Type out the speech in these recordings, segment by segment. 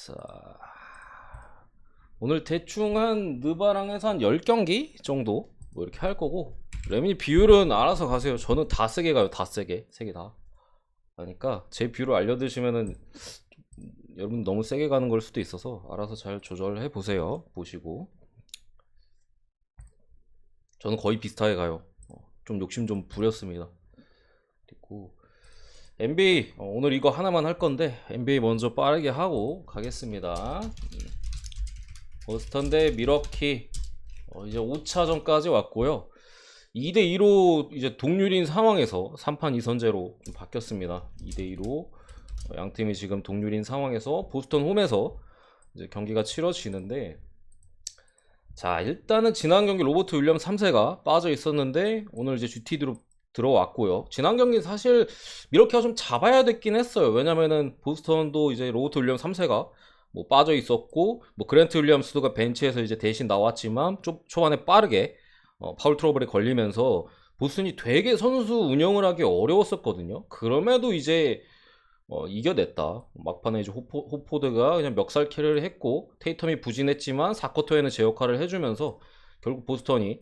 자, 오늘 대충 한 느바랑에서 한 10경기 정도 뭐 이렇게 할 거고, 레미니 비율은 알아서 가세요. 저는 다 세게 가요. 다 세게. 세게 다. 그러니까 제 비율을 알려드시면은 여러분 너무 세게 가는 걸 수도 있어서 알아서 잘 조절해 보세요. 보시고. 저는 거의 비슷하게 가요. 좀 욕심 좀 부렸습니다. 그리고 NBA 오늘 이거 하나만 할 건데 NBA 먼저 빠르게 하고 가겠습니다. 버스턴 대 미러키 이제 5차전까지 왔고요. 2대2로 이제 동률인 상황에서 3판 2선제로 바뀌었습니다. 2대2로 양팀이 지금 동률인 상황에서 보스턴 홈에서 이제 경기가 치러지는데, 자, 일단은 지난 경기 로버트 윌리엄 3세가 빠져 있었는데 오늘 이제 GTD로 들어왔고요. 지난 경기 사실 미러키가 좀 잡아야 됐긴 했어요. 왜냐면은 보스턴도 이제 로버트 윌리엄 3세가 뭐 빠져 있었고, 뭐 그랜트 윌리엄스가 벤치에서 이제 대신 나왔지만 초반에 빠르게 파울 트러블에 걸리면서 보스턴이 되게 선수 운영을 하기 어려웠었거든요. 그럼에도 이제 이겨냈다. 막판에 이제 호포드가 그냥 멱살 캐리를 했고, 테이텀이 부진했지만 4쿼터에는 제 역할을 해주면서 결국 보스턴이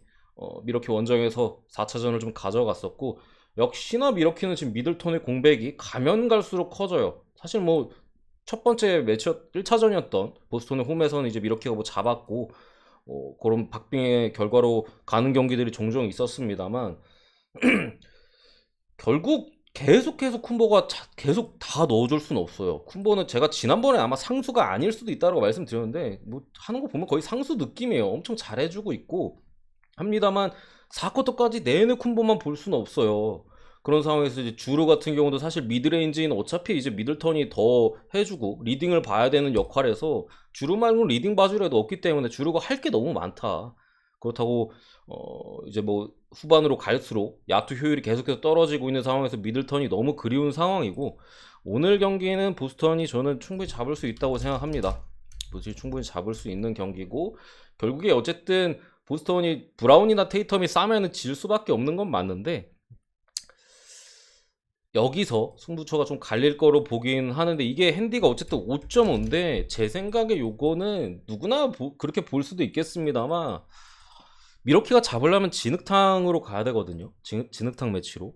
미러키 원정에서 4차전을 좀 가져갔었고, 역시나 미러키는 지금 미들턴의 공백이 가면 갈수록 커져요. 사실 뭐 첫 번째 매치업 1차전이었던 보스턴의 홈에서는 이제 미러키가 뭐 잡았고 그런 박빙의 결과로 가는 경기들이 종종 있었습니다만 결국 계속 쿤보가 계속 다 넣어줄 수는 없어요. 쿤보는 제가 지난번에 아마 상수가 아닐 수도 있다고 말씀드렸는데 뭐 하는 거 보면 거의 상수 느낌이에요. 엄청 잘해주고 있고 합니다만 4쿼터까지 내내 쿤보만 볼 수는 없어요. 그런 상황에서 이제 주루 같은 경우도 사실 미드레인지는 어차피 이제 미들턴이 더 해주고 리딩을 봐야 되는 역할에서 주루 말고 리딩 봐줄 애도 없기 때문에 주루가 할 게 너무 많다. 그렇다고 이제 뭐 후반으로 갈수록 야투 효율이 계속해서 떨어지고 있는 상황에서 미들턴이 너무 그리운 상황이고, 오늘 경기는 보스턴이 저는 충분히 잡을 수 있다고 생각합니다. 충분히 잡을 수 있는 경기고, 결국에 어쨌든 보스턴이 브라운이나 테이텀이 싸면은 질 수밖에 없는 건 맞는데, 여기서 승부처가 좀 갈릴 거로 보긴 하는데, 이게 핸디가 어쨌든 5.5인데 제 생각에 요거는 누구나 그렇게 볼 수도 있겠습니다만 미러키가 잡으려면 진흙탕으로 가야 되거든요. 진흙탕 매치로.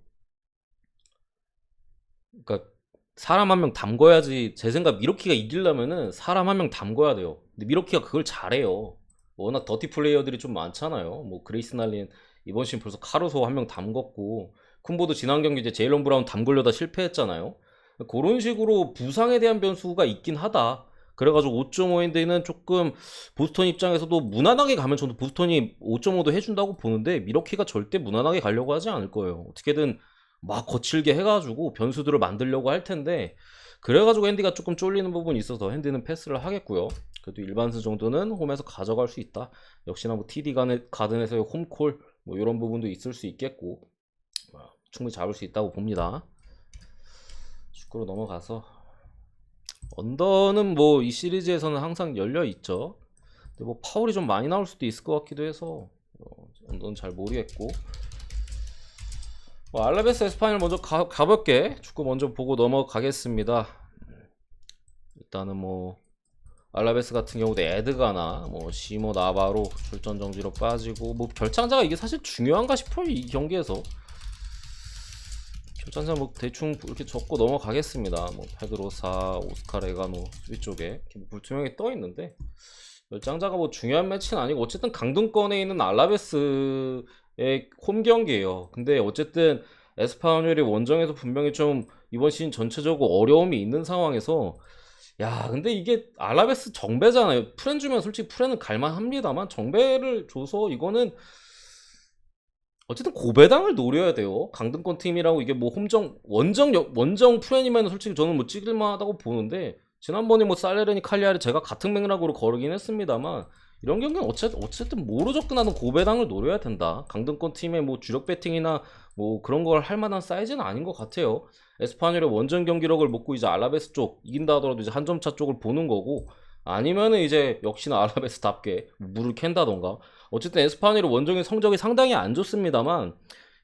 그러니까 사람 한 명 담궈야지. 제 생각 미러키가 이기려면은 사람 한 명 담궈야 돼요. 근데 미러키가 그걸 잘해요. 워낙 더티 플레이어들이 좀 많잖아요. 뭐 그레이스 날린 이번 시즌 벌써 카루소 한 명 담궜고, 쿤보도 지난 경기 이제 제일런 브라운 담그려다 실패했잖아요. 그런 식으로 부상에 대한 변수가 있긴 하다. 그래가지고 5.5인데는 조금 보스턴 입장에서도 무난하게 가면 저도 보스턴이 5.5도 해준다고 보는데, 미러키가 절대 무난하게 가려고 하지 않을 거예요. 어떻게든 막 거칠게 해가지고 변수들을 만들려고 할 텐데, 그래가지고 핸디가 조금 쫄리는 부분이 있어서 핸디는 패스를 하겠고요. 그래도 일반수 정도는 홈에서 가져갈 수 있다. 역시나 뭐 TD 가든에서의 홈콜 뭐 이런 부분도 있을 수 있겠고, 충분히 잡을 수 있다고 봅니다. 축구로 넘어가서 언더는 뭐 이 시리즈에서는 항상 열려 있죠. 근데 뭐 파울이 좀 많이 나올 수도 있을 것 같기도 해서 언더는 잘 모르겠고, 뭐 알라베스 에스파뇰 먼저 가볍게 축구 먼저 보고 넘어가겠습니다. 일단은 뭐 알라베스 같은 경우도 에드가나 뭐 시모 나바로 출전 정지로 빠지고, 뭐 결장자가 이게 사실 중요한가 싶어요. 이 경기에서 결장자 뭐 대충 이렇게 적고 넘어가겠습니다. 뭐 페드로사, 오스카르 에가노 위쪽에 뭐 불투명하게 떠 있는데, 결장자가 뭐 중요한 매치는 아니고 어쨌든 강등권에 있는 알라베스의 홈 경기예요. 근데 어쨌든 에스파뇰이 원정에서 분명히 좀 이번 시즌 전체적으로 어려움이 있는 상황에서, 야 근데 이게 알라베스 정배잖아요. 프렌 주면 솔직히 프렌은 갈만합니다만 정배를 줘서 이거는 어쨌든 고배당을 노려야 돼요. 강등권 팀이라고 이게 뭐 원정 프렌이면 솔직히 저는 뭐 찍을만하다고 보는데, 지난번에 뭐 살레르니 칼리아리 제가 같은 맥락으로 거르긴 했습니다만 이런 경기는 어쨌든 뭐로 접근하는 고배당을 노려야 된다. 강등권 팀의 뭐 주력 배팅이나 뭐 그런 걸 할 만한 사이즈는 아닌 것 같아요. 에스파뇰의 원정 경기력을 먹고 이제 알라베스 쪽 이긴다 하더라도 이제 한 점 차 쪽을 보는 거고, 아니면은 이제 역시나 알라베스답게 물을 캔다던가. 어쨌든 에스파뇰의 원정의 성적이 상당히 안 좋습니다만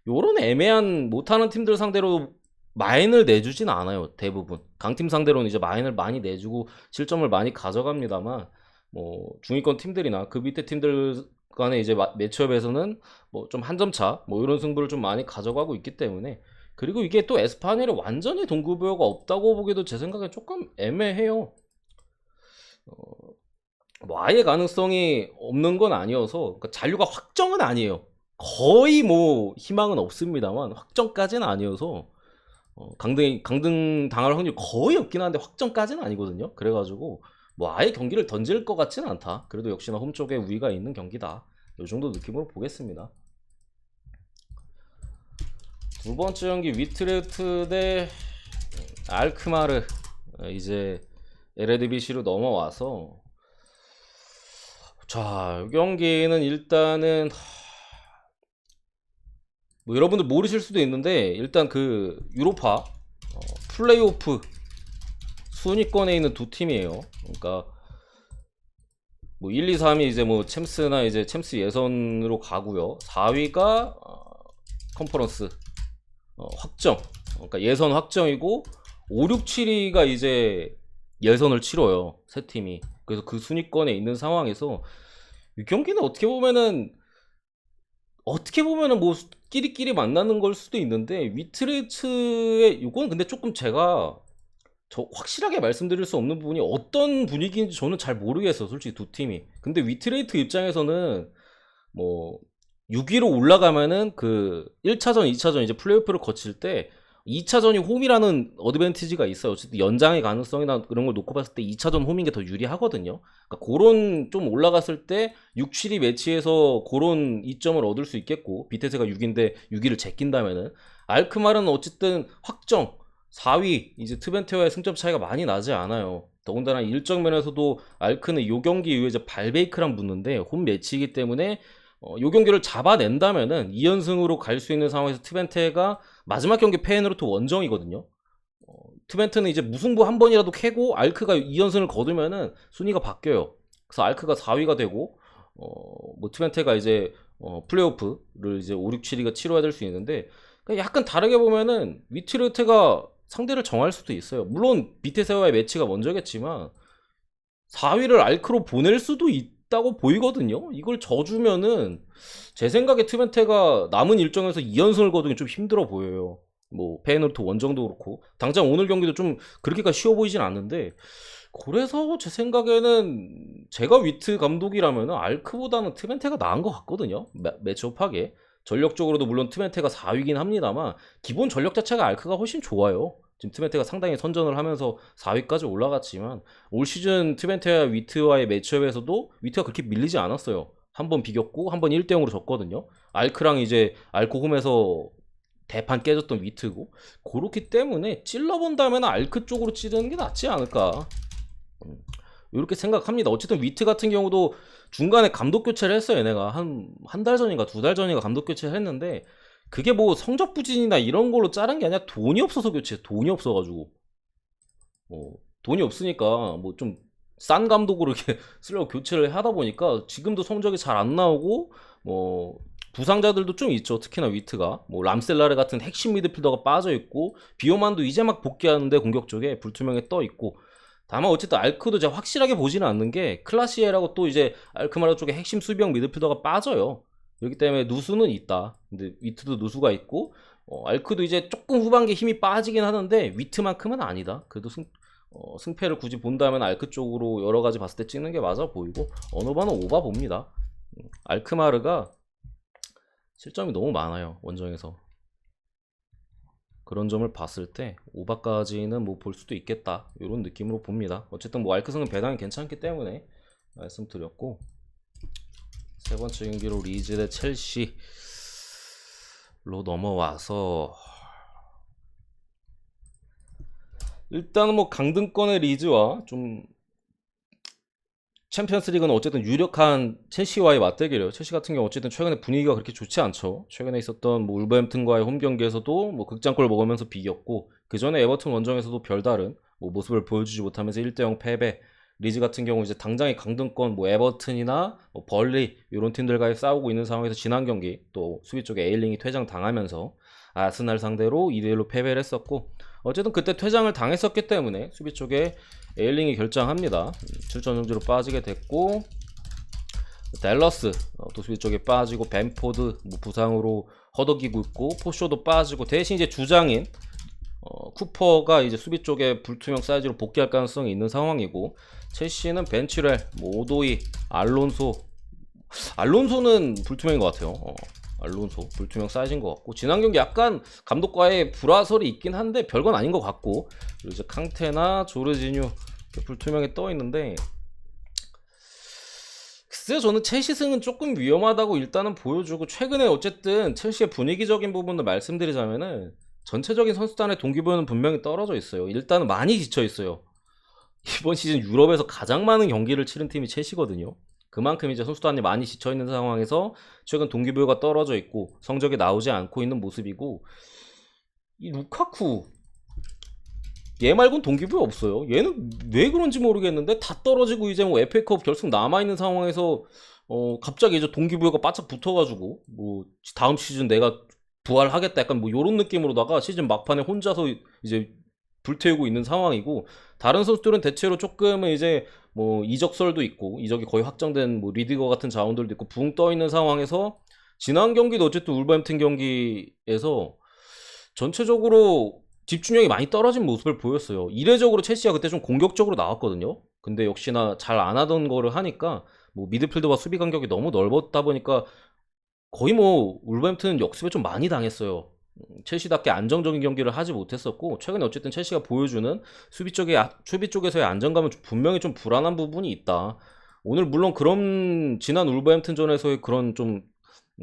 요런 애매한 못하는 팀들 상대로 마인을 내주진 않아요. 대부분 강팀 상대로는 이제 마인을 많이 내주고 실점을 많이 가져갑니다만, 뭐 중위권 팀들이나 그 밑에 팀들 간의 이제 매치업에서는 뭐 좀 한 점 차 뭐 이런 승부를 좀 많이 가져가고 있기 때문에, 그리고 이게 또 에스파뇰이 완전히 동급여가 없다고 보기도 제 생각에 조금 애매해요. 뭐 아예 가능성이 없는 건 아니어서, 그러니까 잔류가 확정은 아니에요. 거의 뭐 희망은 없습니다만 확정까지는 아니어서, 강등 당할 확률이 거의 없긴 한데 확정까지는 아니거든요. 그래가지고 뭐 아예 경기를 던질 것 같지는 않다. 그래도 역시나 홈 쪽에 우위가 있는 경기다. 이 정도 느낌으로 보겠습니다. 두 번째 경기 위트레흐트 대 알크마르. 이제 에레디비시로 넘어와서, 자, 이 경기는 일단은 뭐 여러분들 모르실 수도 있는데, 일단 그 유로파 플레이오프 순위권에 있는 두 팀이에요. 그러니까 뭐 1, 2, 3이 이제 뭐 챔스나 이제 챔스 예선으로 가고요. 4위가 컨퍼런스 확정. 그러니까 예선 확정이고, 5, 6, 7위가 이제 예선을 치러요. 세 팀이. 그래서 그 순위권에 있는 상황에서 이 경기는 어떻게 보면은 뭐 끼리끼리 만나는 걸 수도 있는데, 위트레츠의 이건 근데 조금 제가 확실하게 말씀드릴 수 없는 부분이 어떤 분위기인지 저는 잘 모르겠어요, 솔직히 두 팀이. 근데 위트레이트 입장에서는 뭐 6위로 올라가면은 그 1차전, 2차전 이제 플레이오프를 거칠 때 2차전이 홈이라는 어드밴티지가 있어요. 어쨌든 연장의 가능성이나 그런 걸 놓고 봤을 때 2차전 홈인 게 더 유리하거든요. 그러니까 그런 좀 올라갔을 때 6, 7위 매치에서 그런 이점을 얻을 수 있겠고, 비테스가 6인데 6위를 제낀다면은, 알크마르는 어쨌든 확정 4위, 이제 트벤테와의 승점 차이가 많이 나지 않아요. 더군다나 일정 면에서도 알크는 요 경기 이후에 이제 발베이크랑 붙는데 홈 매치이기 때문에 요 경기를 잡아낸다면은 2연승으로 갈 수 있는 상황에서 트벤테가 마지막 경기 페이너루트 원정이거든요. 트벤트는 이제 무승부 한 번이라도 캐고 알크가 2연승을 거두면은 순위가 바뀌어요. 그래서 알크가 4위가 되고, 뭐 트벤테가 이제 플레이오프를 이제 5, 6, 7위가 치러야 될 수 있는데, 그러니까 약간 다르게 보면은 위트르트가 상대를 정할 수도 있어요. 물론 비테세와의 매치가 먼저겠지만 4위를 알크로 보낼 수도 있다고 보이거든요. 이걸 져주면은 제 생각에 트벤테가 남은 일정에서 2연승을 거두기 좀 힘들어 보여요. 뭐 페이노르트 원정도 그렇고 당장 오늘 경기도 좀 그렇게까지 쉬워 보이진 않는데, 그래서 제 생각에는 제가 위트 감독이라면 알크보다는 트벤테가 나은 것 같거든요. 매치업하게. 전력적으로도 물론 트벤테가 4위긴 합니다만 기본 전력 자체가 알크가 훨씬 좋아요. 지금 트벤테가 상당히 선전을 하면서 4위까지 올라갔지만, 올 시즌 트벤테와 위트와의 매치업에서도 위트가 그렇게 밀리지 않았어요. 한 번 비겼고 한 번 1대0으로 졌거든요. 알크랑 이제 알코 홈에서 대판 깨졌던 위트고, 그렇기 때문에 찔러본다면 알크 쪽으로 찌르는 게 낫지 않을까, 이렇게 생각합니다. 어쨌든 위트 같은 경우도 중간에 감독 교체를 했어요. 얘네가 한 달 전인가 2달 전인가 감독 교체를 했는데, 그게 뭐 성적 부진이나 이런 걸로 자른 게 아니라 돈이 없어서 교체. 돈이 없어가지고, 돈이 없으니까 뭐 좀 싼 감독으로 이렇게 쓰려고 교체를 하다 보니까 지금도 성적이 잘 안 나오고, 뭐 부상자들도 좀 있죠. 특히나 위트가 뭐 람셀라르 같은 핵심 미드필더가 빠져 있고, 비오만도 이제 막 복귀하는데 공격 쪽에 불투명에 떠 있고. 다만 어쨌든 알크도 제가 확실하게 보지는 않는 게, 클라시에라고 또 이제 알크마르 쪽에 핵심 수비형 미드필더가 빠져요. 그렇기 때문에 누수는 있다. 근데 위트도 누수가 있고, 알크도 이제 조금 후반기에 힘이 빠지긴 하는데 위트만큼은 아니다. 그래도 승패를 굳이 본다면 알크 쪽으로 여러 가지 봤을 때 찍는 게 맞아 보이고, 어느 바는 오바 봅니다. 알크마르가 실점이 너무 많아요, 원정에서. 그런 점을 봤을 때 오바까지는 뭐 볼 수도 있겠다, 이런 느낌으로 봅니다. 어쨌든 뭐 알크승은 배당이 괜찮기 때문에 말씀드렸고, 세 번째 경기로 리즈 대 첼시로 넘어와서, 일단은 뭐 강등권의 리즈와 좀 챔피언스리그는 어쨌든 유력한 첼시와의 맞대결이에요. 첼시 같은 경우 어쨌든 최근에 분위기가 그렇게 좋지 않죠. 최근에 있었던 뭐 울버햄튼과의 홈 경기에서도 뭐 극장골 먹으면서 비겼고, 그 전에 에버튼 원정에서도 별다른 뭐 모습을 보여주지 못하면서 1대0 패배. 리즈 같은 경우 이제 당장의 강등권 뭐 에버튼이나 뭐 벌리 이런 팀들과의 싸우고 있는 상황에서 지난 경기 또 수비 쪽에 에일링이 퇴장 당하면서 아스날 상대로 2대1로 패배를 했었고, 어쨌든 그때 퇴장을 당했었기 때문에 수비 쪽에 에일링이 결장합니다. 출전 정지로 빠지게 됐고, 댈러스 또 수비 쪽에 빠지고, 벤포드 뭐 부상으로 허덕이고 있고, 포쇼도 빠지고, 대신 이제 주장인 쿠퍼가 이제 수비 쪽에 불투명 사이즈로 복귀할 가능성이 있는 상황이고, 첼시는 벤치렐, 뭐 오도이, 알론소는 불투명인 것 같아요. 알론소 불투명 사이즈인 것 같고, 지난 경기 약간 감독과의 불화설이 있긴 한데 별건 아닌 것 같고, 그리고 이제 캉테나 조르지뉴 불투명에 떠 있는데, 글쎄요, 저는 첼시 승은 조금 위험하다고 일단은 보여주고, 최근에 어쨌든 첼시의 분위기적인 부분을 말씀드리자면은 전체적인 선수단의 동기부여는 분명히 떨어져 있어요. 일단은 많이 지쳐 있어요. 이번 시즌 유럽에서 가장 많은 경기를 치른 팀이 첼시거든요. 그만큼 이제 선수단이 많이 지쳐 있는 상황에서 최근 동기부여가 떨어져 있고 성적이 나오지 않고 있는 모습이고, 이 루카쿠 얘 말고는 동기부여 없어요. 얘는 왜 그런지 모르겠는데 다 떨어지고 이제 뭐 FA컵 결승 남아있는 상황에서 갑자기 이제 동기부여가 바짝 붙어가지고 뭐 다음 시즌 내가 부활하겠다 약간 뭐 요런 느낌으로다가 시즌 막판에 혼자서 이제 불태우고 있는 상황이고, 다른 선수들은 대체로 조금은 이제 뭐 이적설도 있고 이적이 거의 확정된 뭐 리디거 같은 자원들도 있고 붕 떠 있는 상황에서, 지난 경기도 어쨌든 울버햄튼 경기에서 전체적으로 집중력이 많이 떨어진 모습을 보였어요. 이례적으로 첼시가 그때 좀 공격적으로 나왔거든요. 근데 역시나 잘 안 하던 거를 하니까 뭐 미드필더와 수비 간격이 너무 넓었다 보니까 거의 뭐 울버햄튼 역습에 좀 많이 당했어요. 첼시답게 안정적인 경기를 하지 못했었고, 최근에 어쨌든 첼시가 보여주는 수비 쪽에서의 안정감은 분명히 좀 불안한 부분이 있다. 오늘 물론 그런 지난 울버햄튼전에서의 그런 좀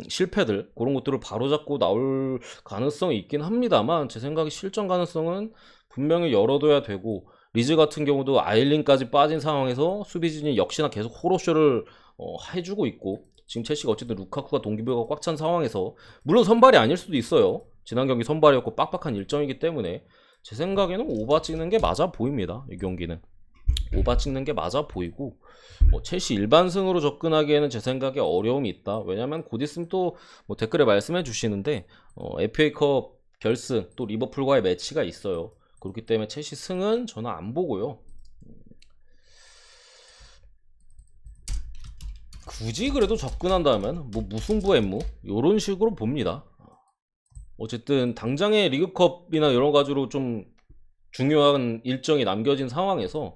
실패들, 그런 것들을 바로잡고 나올 가능성이 있긴 합니다만, 제 생각에 실전 가능성은 분명히 열어둬야 되고, 리즈 같은 경우도 아일린까지 빠진 상황에서 수비진이 역시나 계속 호로쇼를 해주고 있고, 지금 첼시가 어쨌든 루카쿠가 동기부여가 꽉 찬 상황에서, 물론 선발이 아닐 수도 있어요. 지난 경기 선발이었고 빡빡한 일정이기 때문에 제 생각에는 오바 찍는 게 맞아 보입니다. 이 경기는 오바 찍는 게 맞아 보이고, 뭐 첼시 일반승으로 접근하기에는 제 생각에 어려움이 있다. 왜냐면 곧 있으면 또 뭐 댓글에 말씀해 주시는데 FA컵 결승 또 리버풀과의 매치가 있어요. 그렇기 때문에 첼시 승은 저는 안 보고요. 굳이 그래도 접근한다면 뭐 무승부 엠무 요런 식으로 봅니다. 어쨌든 당장의 리그컵이나 여러 가지로 좀 중요한 일정이 남겨진 상황에서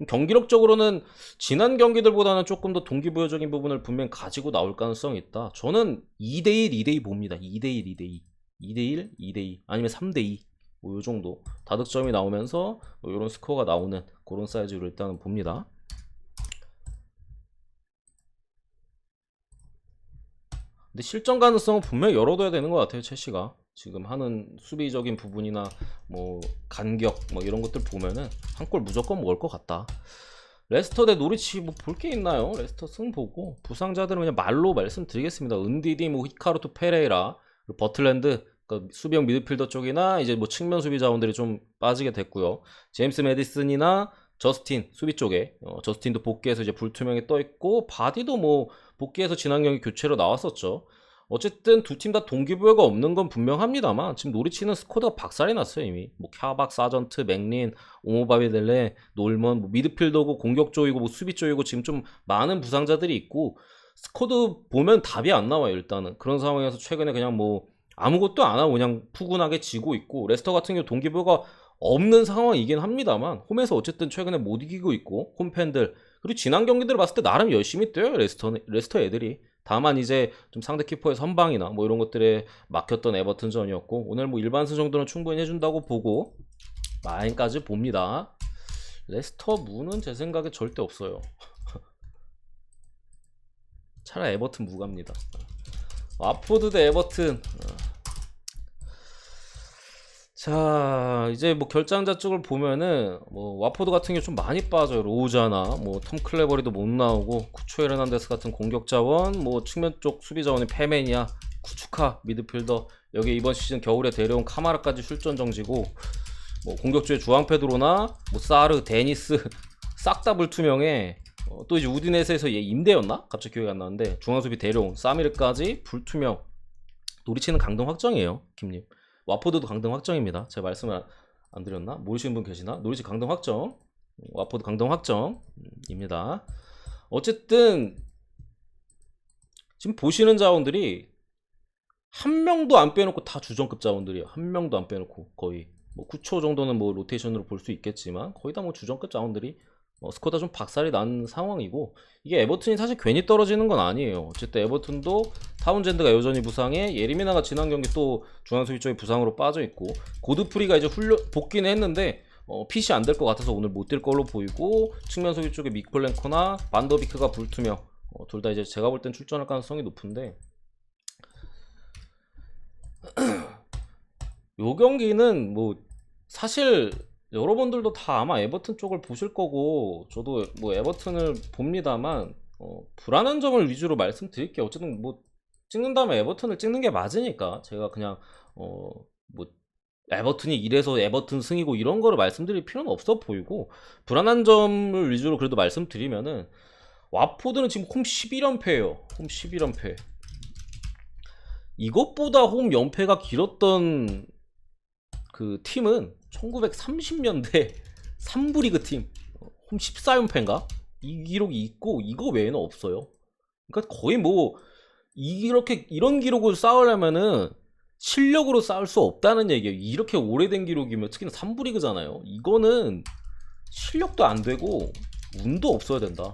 경기력적으로는 지난 경기들보다는 조금 더 동기부여적인 부분을 분명히 가지고 나올 가능성이 있다. 저는 2대1, 2대2 봅니다. 2대1, 2대2. 2대1, 2대2. 아니면 3대2. 뭐 요 정도. 다득점이 나오면서 뭐 이런 스코어가 나오는 그런 사이즈로 일단은 봅니다. 근데 실전 가능성은 분명히 열어둬야 되는 것 같아요. 첼시가 지금 하는 수비적인 부분이나 뭐 간격 뭐 이런 것들 보면은 한 골 무조건 먹을 것 같다. 레스터 대 노리치 뭐 볼 게 있나요? 레스터 승 보고, 부상자들은 그냥 말로 말씀드리겠습니다. 은디디, 뭐 히카루토 페레이라, 그리고 버틀랜드, 그러니까 수비형 미드필더 쪽이나 이제 뭐 측면 수비 자원들이 좀 빠지게 됐고요. 제임스 메디슨이나 저스틴 수비 쪽에 저스틴도 복귀해서 이제 불투명에 떠 있고, 바디도 뭐 복귀해서 지난 경기 교체로 나왔었죠. 어쨌든 두 팀 다 동기부여가 없는 건 분명합니다만, 지금 노리치는 스쿼드가 박살이 났어요. 이미 뭐 캬박, 사전트, 맥린, 오모바비델레, 놀먼, 뭐 미드필더고 공격 쪽이고 뭐 수비 쪽이고 지금 좀 많은 부상자들이 있고, 스쿼드 보면 답이 안 나와요. 일단은 그런 상황에서 최근에 그냥 뭐 아무것도 안 하고 그냥 푸근하게 지고 있고, 레스터 같은 경우 동기부여가 없는 상황이긴 합니다만 홈에서 어쨌든 최근에 못 이기고 있고, 홈팬들 그리고 지난 경기들을 봤을 때 나름 열심히 뛰어요. 레스터 애들이. 다만 이제 좀 상대 키퍼의 선방이나 뭐 이런 것들에 막혔던 에버튼전이었고, 오늘 뭐 일반승 정도는 충분히 해준다고 보고 마인까지 봅니다. 레스터 무는 제 생각에 절대 없어요. 차라리 에버튼 무 갑니다. 와포드 대 에버튼. 자, 이제 뭐 결장자 쪽을 보면은 뭐 와포드 같은 경우 좀 많이 빠져요. 로우자나 뭐 톰 클레버리도 못 나오고, 쿠초 헤르난데스 같은 공격 자원, 뭐 측면 쪽 수비 자원이 페메니아, 쿠추카 미드필더, 여기 이번 시즌 겨울에 데려온 카마라까지 출전 정지고, 뭐 공격주의 주앙 페드로나 뭐 사르, 데니스 싹 다 불투명해. 또 이제 우디네스에서 얘 임대였나? 갑자기 기억이 안 나는데 중앙 수비 데려온 사미르까지 불투명. 노리치는 강등 확정이에요, 김님. 와포드도 강등 확정입니다. 제가 말씀을 안 드렸나? 모르시는 분 계시나? 노리치 강등 확정, 와포드 강등 확정입니다. 어쨌든 지금 보시는 자원들이 한 명도 안 빼놓고 다 주전급 자원들이에요. 한 명도 안 빼놓고 거의 뭐 9초 정도는 뭐 로테이션으로 볼 수 있겠지만 거의 다 뭐 주전급 자원들이 스코어다 좀 박살이 난 상황이고, 이게 에버튼이 사실 괜히 떨어지는 건 아니에요. 어쨌든 에버튼도 타운젠드가 여전히 부상에, 예리미나가 지난 경기 또 중앙수비 쪽에 부상으로 빠져 있고, 고드프리가 이제 복귀는 했는데 핏이 안 될 것 같아서 오늘 못 뛸 걸로 보이고, 측면 수비 쪽에 미클랭커나 반더비크가 불투명, 둘 다 이제 제가 볼 땐 출전할 가능성이 높은데, 요 경기는 뭐 사실 여러분들도 다 아마 에버튼 쪽을 보실 거고, 저도 뭐 에버튼을 봅니다만 불안한 점을 위주로 말씀드릴게요. 어쨌든 뭐 찍는다면 에버튼을 찍는 게 맞으니까 제가 그냥 뭐 에버튼이 이래서 에버튼 승이고 이런 거를 말씀드릴 필요는 없어 보이고, 불안한 점을 위주로 그래도 말씀드리면은, 와포드는 지금 홈 11연패예요. 홈 11연패. 이것보다 홈 연패가 길었던 그 팀은 1930년대 3부 리그 팀 홈 14연패인가? 이 기록이 있고 이거 외에는 없어요. 그러니까 거의 뭐 이렇게 이런 기록을 쌓으려면은 실력으로 쌓을 수 없다는 얘기예요. 이렇게 오래된 기록이면, 특히나 3부 리그잖아요. 이거는 실력도 안 되고 운도 없어야 된다.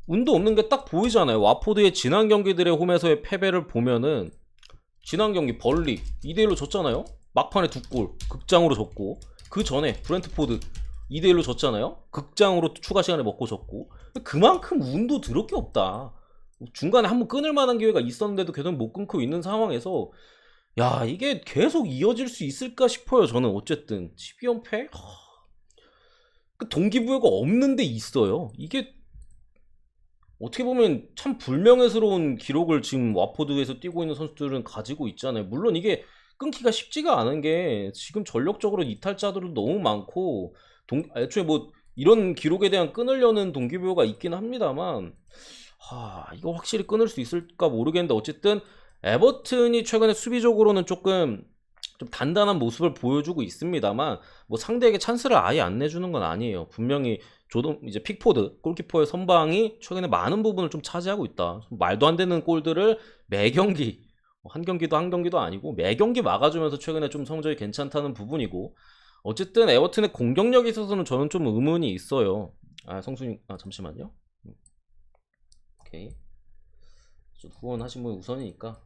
운도 없는 게 딱 보이잖아요. 와포드의 지난 경기들의 홈에서의 패배를 보면은, 지난 경기 벌리 2대1로 졌잖아요. 막판에 2골 극장으로 졌고, 그 전에 브렌트포드 2대1로 졌잖아요. 극장으로 추가 시간에 먹고 졌고. 그만큼 운도 더럽게 없다. 중간에 한번 끊을 만한 기회가 있었는데도 계속 못 끊고 있는 상황에서, 야, 이게 계속 이어질 수 있을까 싶어요. 저는 어쨌든 12연패? 그 동기부여가 없는데 있어요. 이게 어떻게 보면 참 불명예스러운 기록을 지금 와포드에서 뛰고 있는 선수들은 가지고 있잖아요. 물론 이게 끊기가 쉽지가 않은 게, 지금 전력적으로 이탈자들도 너무 많고, 애초에 뭐 이런 기록에 대한 끊으려는 동기부여가 있긴 합니다만, 이거 확실히 끊을 수 있을까 모르겠는데, 어쨌든 에버튼이 최근에 수비적으로는 조금 좀 단단한 모습을 보여주고 있습니다만, 뭐 상대에게 찬스를 아예 안 내주는 건 아니에요. 분명히 이제 픽포드 골키퍼의 선방이 최근에 많은 부분을 좀 차지하고 있다. 말도 안 되는 골들을 매 경기, 한 경기도 아니고 매 경기 막아주면서 최근에 좀 성적이 괜찮다는 부분이고, 어쨌든 에버튼의 공격력에 있어서는 저는 좀 의문이 있어요. 성수님, 잠시만요. 오케이. 후원하신 분 우선이니까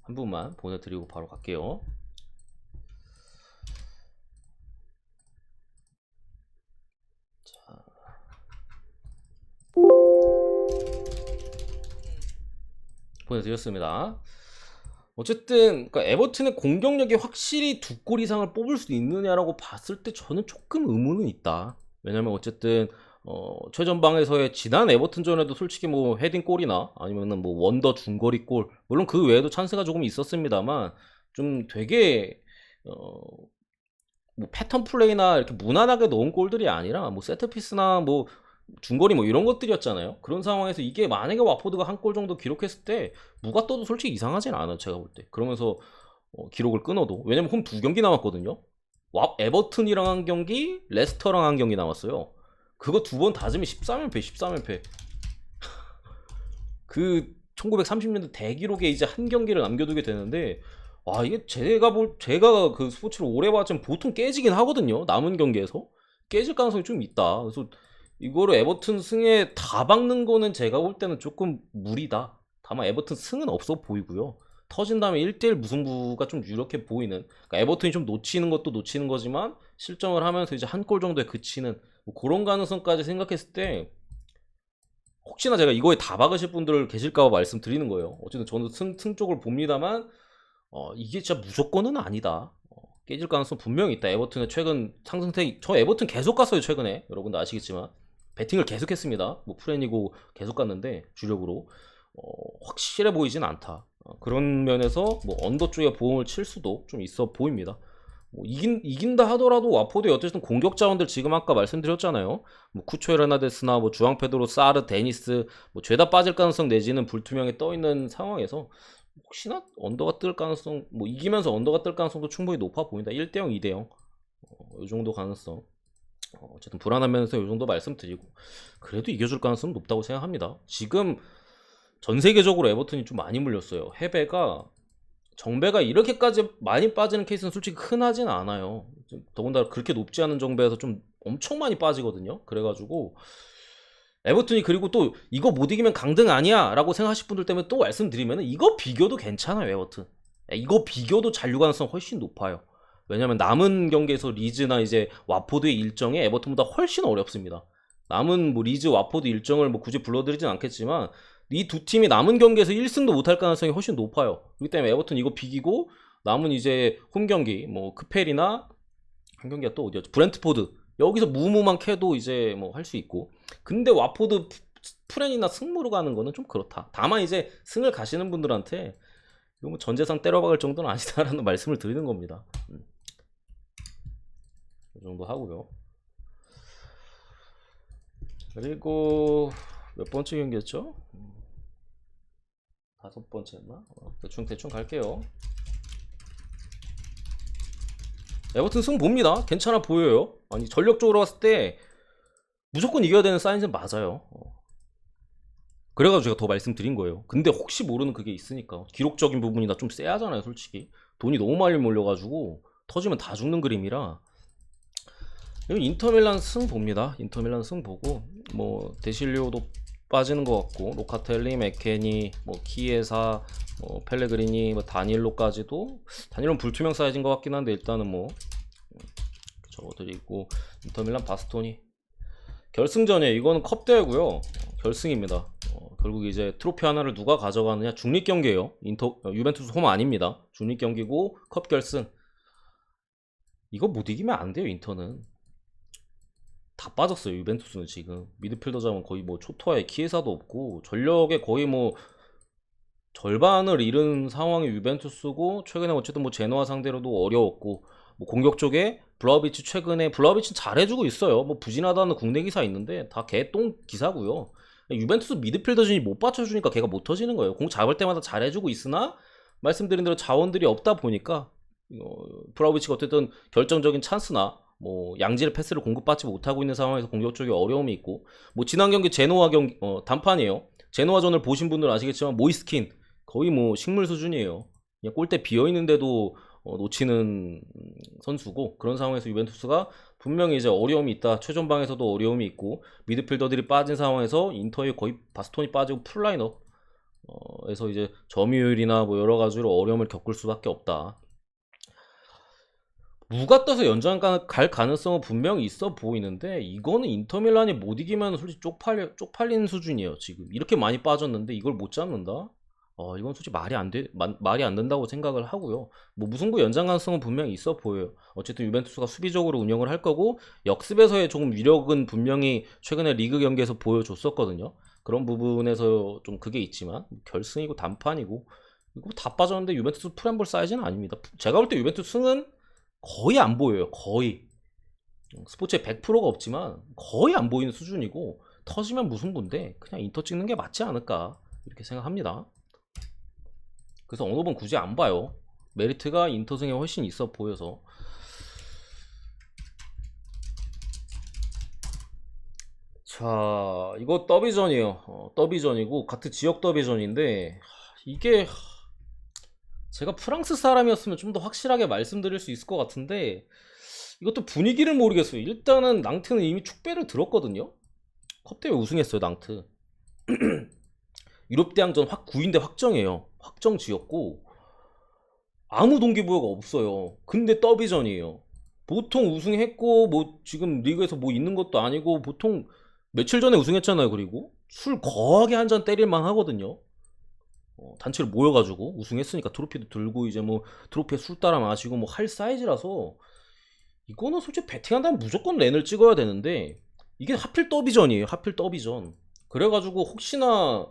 한 분만 보내드리고 바로 갈게요. 자, 보내드렸습니다. 어쨌든 그러니까 에버튼의 공격력이 확실히 2골 이상을 뽑을 수 있느냐라고 봤을 때 저는 조금 의문은 있다. 왜냐면 어쨌든 최전방에서의 지난 에버튼전에도 솔직히 뭐 헤딩골이나 아니면은 뭐 원더 중거리 골, 물론 그 외에도 찬스가 조금 있었습니다만, 좀 되게 뭐 패턴 플레이나 이렇게 무난하게 넣은 골들이 아니라 뭐 세트피스나 뭐 중거리 뭐 이런 것들이었잖아요. 그런 상황에서 이게 만약에 와포드가 한 골 정도 기록했을 때 누가 떠도 솔직히 이상하진 않아요, 제가 볼 때. 그러면서 기록을 끊어도, 왜냐면 홈 2경기 남았거든요. 에버튼이랑 한 경기, 레스터랑 한 경기 남았어요. 그거 2번 다지면 13연패. 그 1930년대 대기록에 이제 한 경기를 남겨두게 되는데, 이게 제가 그 스포츠를 오래 봤지만 보통 깨지긴 하거든요. 남은 경기에서 깨질 가능성이 좀 있다. 그래서 이거를 에버튼 승에 다 박는 거는 제가 볼 때는 조금 무리다. 다만 에버튼 승은 없어 보이고요. 터진 다음에 1대1 무승부가 좀 유력해 보이는, 그러니까 에버튼이 좀 놓치는 것도 놓치는 거지만 실점을 하면서 이제 한 골 정도에 그치는 뭐 그런 가능성까지 생각했을 때, 혹시나 제가 이거에 다 박으실 분들 계실까봐 말씀드리는 거예요. 어쨌든 저는 승 쪽을 봅니다만, 이게 진짜 무조건은 아니다. 깨질 가능성 분명히 있다. 에버튼의 최근 상승세, 저 에버튼 계속 갔어요 최근에. 여러분도 아시겠지만 배팅을 계속 했습니다. 뭐 프렌이고 계속 갔는데 주력으로 확실해 보이진 않다. 그런 면에서 뭐 언더 쪽에 보험을 칠 수도 좀 있어 보입니다. 뭐 이긴다 하더라도 와포드의 어쨌든 공격 자원들 지금 아까 말씀드렸잖아요. 뭐 쿠초 헤르나데스나 뭐 주앙 페드로, 사르, 데니스 뭐 죄다 빠질 가능성 내지는 불투명에 떠 있는 상황에서 혹시나 언더가 뜰 가능성, 뭐 이기면서 언더가 뜰 가능성도 충분히 높아 보인다. 1대0, 2대0 이 정도 가능성. 어쨌든 불안한 면에서 이 정도 말씀드리고, 그래도 이겨줄 가능성은 높다고 생각합니다. 지금 전 세계적으로 에버튼이 좀 많이 물렸어요. 해배가, 정배가 이렇게까지 많이 빠지는 케이스는 솔직히 흔하진 않아요. 더군다나 그렇게 높지 않은 정배에서 좀 엄청 많이 빠지거든요. 그래가지고 에버튼이, 그리고 또 이거 못 이기면 강등 아니야 라고 생각하실 분들 때문에 또 말씀드리면, 이거 비교도 괜찮아요. 에버튼 이거 비교도 잔류 가능성 훨씬 높아요. 왜냐면 남은 경기에서 리즈나 이제 와포드의 일정이 에버튼보다 훨씬 어렵습니다. 남은 뭐 리즈, 와포드 일정을 뭐 굳이 불러드리진 않겠지만 이 두 팀이 남은 경기에서 1승도 못할 가능성이 훨씬 높아요. 그렇기 때문에 에버튼 이거 비기고 남은 이제 홈 경기 뭐 크펠이나 한 경기가 또 어디였죠? 브렌트포드, 여기서 무무만 캐도 이제 뭐 할 수 있고. 근데 와포드 프렌이나 승무로 가는 거는 좀 그렇다. 다만 이제 승을 가시는 분들한테 이거 뭐 전재산 때려박을 정도는 아니다라는 말씀을 드리는 겁니다. 이 정도 하고요. 그리고 몇 번째 경기였죠? 5번째였나? 대충 갈게요. 에버튼 승 봅니다. 괜찮아 보여요. 아니, 전력적으로 봤을 때 무조건 이겨야 되는 사인은 맞아요. 그래가지고 제가 더 말씀드린 거예요. 근데 혹시 모르는 그게 있으니까. 기록적인 부분이나 좀 쎄하잖아요, 솔직히. 돈이 너무 많이 몰려가지고 터지면 다 죽는 그림이라. 인터밀란 승 봅니다. 인터밀란 승 보고, 뭐 데실리오도 빠지는 것 같고, 로카텔리, 맥케니, 뭐 키에사, 뭐 펠레그리니, 뭐 다니엘로까지도, 다니엘로는 불투명 사이즈인 것 같긴 한데 일단은 뭐 적어드리고, 인터밀란 바스토니 결승전이에요. 이거는 컵 대회고요. 결승입니다. 결국 이제 트로피 하나를 누가 가져가느냐, 중립 경기예요. 유벤투스 홈 아닙니다. 중립 경기고 컵 결승. 이거 못 이기면 안 돼요. 인터는 다 빠졌어요. 유벤투스는 지금 미드필더 자원 거의 뭐 초토화에 키에사도 없고 전력의 거의 뭐 절반을 잃은 상황의 유벤투스고, 최근에 어쨌든 뭐 제노아 상대로도 어려웠고, 뭐 공격 쪽에 블라우비치, 최근에 블라우비치는 잘해주고 있어요. 뭐 부진하다는 국내 기사 있는데 다 개똥 기사고요. 유벤투스 미드필더진이 못 받쳐주니까 걔가 못 터지는 거예요. 공 잡을 때마다 잘해주고 있으나 말씀드린 대로 자원들이 없다 보니까 블라우비치가 어쨌든 결정적인 찬스나 뭐 양질의 패스를 공급받지 못하고 있는 상황에서 공격 쪽에 어려움이 있고, 뭐 지난 경기 제노아 경기 단판이에요. 제노아전을 보신 분들은 아시겠지만 모이스킨 거의 뭐 식물 수준이에요. 그냥 골대 비어 있는데도 놓치는 선수고, 그런 상황에서 유벤투스가 분명히 이제 어려움이 있다. 최전방에서도 어려움이 있고, 미드필더들이 빠진 상황에서 인터에 거의 바스톤이 빠지고 풀라인업 에서 이제 점유율이나 뭐 여러 가지로 어려움을 겪을 수밖에 없다. 무가 떠서 연장 갈 가능성은 분명히 있어 보이는데, 이거는 인터밀란이 못 이기면 솔직히 쪽팔린 수준이에요. 지금 이렇게 많이 빠졌는데 이걸 못 잡는다? 이건 솔직히 말이 안 된다고 생각을 하고요. 뭐 무승부 연장 가능성은 분명히 있어 보여요. 어쨌든 유벤투스가 수비적으로 운영을 할 거고, 역습에서의 조금 위력은 분명히 최근에 리그 경기에서 보여줬었거든요. 그런 부분에서 좀 그게 있지만, 결승이고 단판이고 이거 다 빠졌는데 유벤투스 프렘볼 사이즈는 아닙니다. 제가 볼 때 유벤투스 승은 거의 안 보여요. 거의 스포츠에 100%가 없지만 거의 안 보이는 수준이고, 터지면 무승부인데 그냥 인터 찍는 게 맞지 않을까 이렇게 생각합니다. 그래서 어느 번 굳이 안 봐요. 메리트가 인터승에 훨씬 있어 보여서. 자, 이거 더비전이에요. 더비전이고 같은 지역 더비전인데, 이게 제가 프랑스 사람이었으면 좀 더 확실하게 말씀드릴 수 있을 것 같은데, 이것도 분위기를 모르겠어요. 일단은 낭트는 이미 축배를 들었거든요. 컵대회 우승했어요, 낭트. 유럽대항전 9인대 확정이에요. 확정 지었고 아무 동기부여가 없어요. 근데 더비전이에요. 보통 우승했고 뭐 지금 리그에서 뭐 있는 것도 아니고, 보통 며칠 전에 우승했잖아요. 그리고 술 거하게 한 잔 때릴만 하거든요. 단체로 모여가지고 우승했으니까 트로피도 들고 이제 뭐 트로피에 술 따라 마시고 뭐 할 사이즈라서, 이거는 솔직히 배팅한다면 무조건 랜을 찍어야 되는데, 이게 하필 더비전이에요. 하필 더비전. 그래가지고 혹시나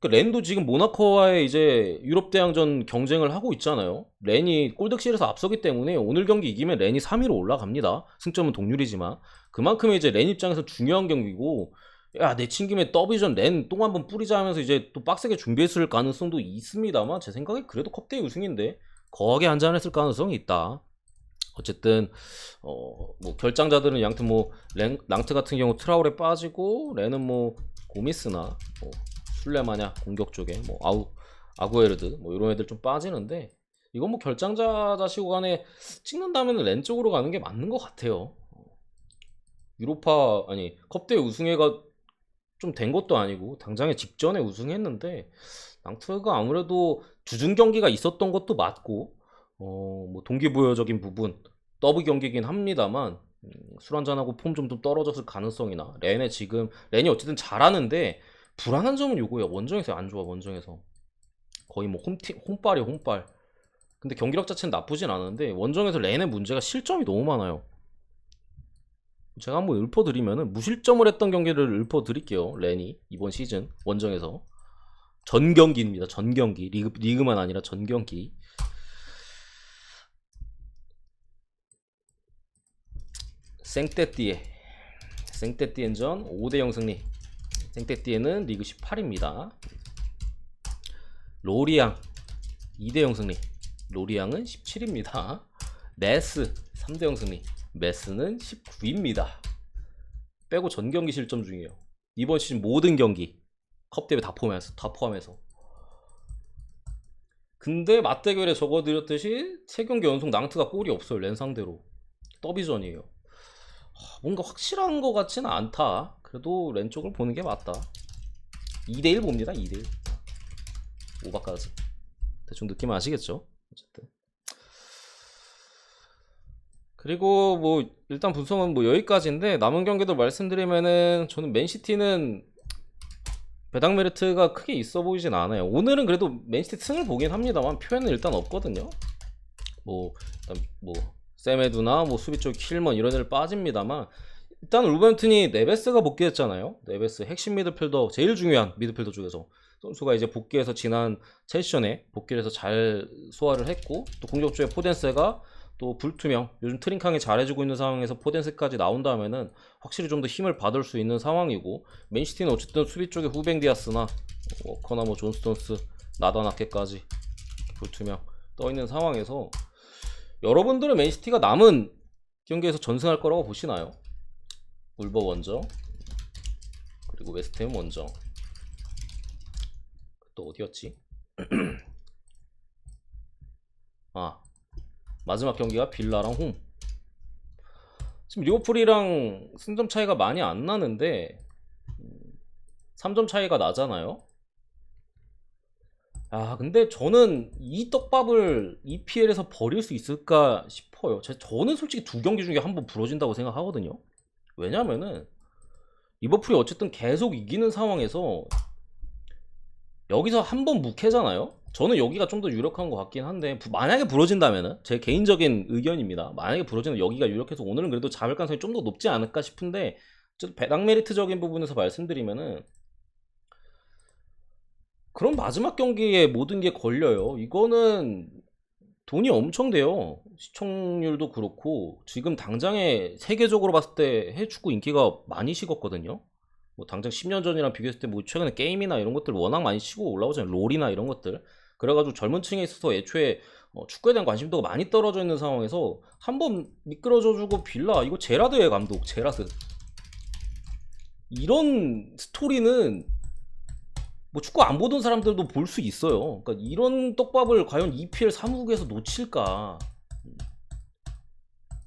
랜도 지금 모나코와의 이제 유럽 대항전 경쟁을 하고 있잖아요. 랜이 골득실에서 앞서기 때문에 오늘 경기 이기면 랜이 3위로 올라갑니다. 승점은 동률이지만 그만큼 이제 랜 입장에서 중요한 경기고, 야 내친 김에 더비전 렌 똥 한번 뿌리자 하면서 이제 또 빡세게 준비했을 가능성도 있습니다만 제 생각에 그래도 컵대회 우승인데 거하게 한잔했을 가능성이 있다. 어쨌든 뭐 결장자들은 양팀 뭐 랑트 같은 경우 트라울에 빠지고 렌은 뭐 고미스나 뭐 술레마냐 공격 쪽에 뭐 아구에르드 뭐 이런 애들 좀 빠지는데 이건 뭐 결장자 자시고 간에 찍는다면 렌 쪽으로 가는 게 맞는 것 같아요. 유로파 아니 컵대회 우승회가 좀 된 것도 아니고 당장에 직전에 우승했는데 랑트가 아무래도 주중 경기가 있었던 것도 맞고 뭐 동기부여적인 부분 더비 경기긴 합니다만 술 한잔하고 폼 좀 떨어졌을 가능성이나 렌이 어쨌든 잘하는데 불안한 점은 요거예요. 원정에서 안 좋아. 원정에서 거의 뭐 홈빨이 홈빨. 근데 경기력 자체는 나쁘진 않은데 원정에서 렌의 문제가 실점이 너무 많아요. 제가 한번 읊어드리면은 무실점을 했던 경기를 읊어드릴게요. 렌이 이번 시즌 원정에서 전 경기입니다. 전 경기 리그만 아니라 전 경기. 생떼띠엔전 5대0 승리. 생떼띠에는 리그 18입니다. 로리앙 2대0 승리. 로리앙은 17입니다. 메스 3대0 승리. 메스는 19입니다. 빼고 전 경기 실점 중이에요. 이번 시즌 모든 경기 컵대회 다 포함해서. 근데 맞대결에 적어드렸듯이 3경기 연속 낭트가 골이 없어요. 렌 상대로. 더비전이에요. 뭔가 확실한 것 같지는 않다. 그래도 렌 쪽을 보는 게 맞다. 2대1 봅니다. 2대1 오바까지 대충 느낌 아시겠죠? 어쨌든 그리고 뭐 일단 분석은 뭐 여기까지인데 남은 경기도 말씀드리면은 저는 맨시티는 배당 메리트가 크게 있어 보이진 않아요. 오늘은 그래도 맨시티 승을 보긴 합니다만 표현은 일단 없거든요. 뭐 일단 뭐 세메두나 뭐 수비 쪽 킬먼 이런 애들 빠집니다만 일단 울버햄튼이 네베스가 복귀했잖아요. 네베스 핵심 미드필더 제일 중요한 미드필더 중에서 선수가 이제 복귀해서 지난 세션에 복귀를 해서 잘 소화를 했고 또 공격 쪽에 포덴세가 또 불투명 요즘 트링캉이 잘해주고 있는 상황에서 포덴세까지 나온다면은 확실히 좀 더 힘을 받을 수 있는 상황이고 맨시티는 어쨌든 수비 쪽에 후뱅 디아스나 워커나 뭐 존스톤스 나다나케까지 불투명 떠있는 상황에서 여러분들은 맨시티가 남은 경기에서 전승할 거라고 보시나요? 울버 원정 그리고 웨스트햄 원정 또 어디였지? 아 마지막 경기가 빌라랑 홈. 지금 리버풀이랑 승점 차이가 많이 안 나는데 3점 차이가 나잖아요. 아 근데 저는 이 떡밥을 EPL에서 버릴 수 있을까 싶어요. 저는 솔직히 2경기 중에 한 번 부러진다고 생각하거든요. 왜냐면은 리버풀이 어쨌든 계속 이기는 상황에서 여기서 한 번 묵해잖아요. 저는 여기가 좀 더 유력한 것 같긴 한데 만약에 부러진다면은 제 개인적인 의견입니다. 만약에 부러지면 여기가 유력해서 오늘은 그래도 잡을 가능성이 좀 더 높지 않을까 싶은데 배당 메리트적인 부분에서 말씀드리면은 그런 마지막 경기에 모든 게 걸려요. 이거는 돈이 엄청 돼요. 시청률도 그렇고 지금 당장에 세계적으로 봤을 때 해축구 인기가 많이 식었거든요. 뭐 당장 10년 전이랑 비교했을 때 뭐 최근에 게임이나 이런 것들 워낙 많이 치고 올라오잖아요. 롤이나 이런 것들. 그래가지고 젊은 층에 있어서 애초에 축구에 대한 관심도가 많이 떨어져 있는 상황에서 한번 미끄러져주고 빌라 이거 제라드의 감독 제라드 이런 스토리는 뭐 축구 안 보던 사람들도 볼 수 있어요. 그러니까 이런 떡밥을 과연 EPL 사무국에서 놓칠까?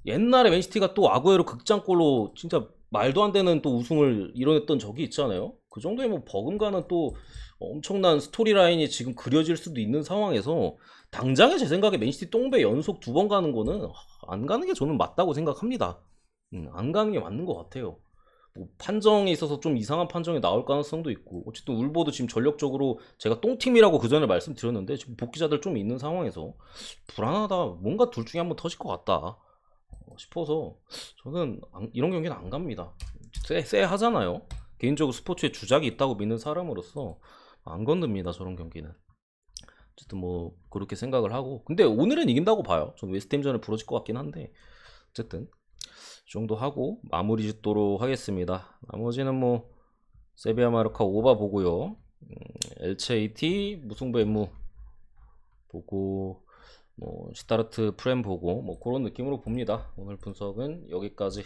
옛날에 맨시티가 또 아구에로 극장골로 진짜 말도 안 되는 또 우승을 이뤄냈던 적이 있잖아요. 그 정도의 뭐 버금가는 또 엄청난 스토리라인이 지금 그려질 수도 있는 상황에서 당장에 제 생각에 맨시티 똥배 연속 2번 가는 거는 안 가는 게 저는 맞다고 생각합니다. 안 가는 게 맞는 것 같아요. 뭐 판정에 있어서 좀 이상한 판정이 나올 가능성도 있고 어쨌든 울보도 지금 전력적으로 제가 똥팀이라고 그 전에 말씀드렸는데 지금 복귀자들 좀 있는 상황에서 불안하다 뭔가 둘 중에 한번 터질 것 같다 싶어서 저는 이런 경기는 안 갑니다. 쎄하잖아요. 개인적으로 스포츠에 주작이 있다고 믿는 사람으로서 안 건듭니다. 저런 경기는. 어쨌든 뭐 그렇게 생각을 하고 근데 오늘은 이긴다고 봐요. 저는 웨스트햄전을 부러질 것 같긴 한데 어쨌든 이 정도 하고 마무리 짓도록 하겠습니다. 나머지는 뭐 세비야 마르카 오바 보고요. 엘체 AT 무승부 엠무 보고 뭐 시타르트 프렘 보고 뭐 그런 느낌으로 봅니다. 오늘 분석은 여기까지.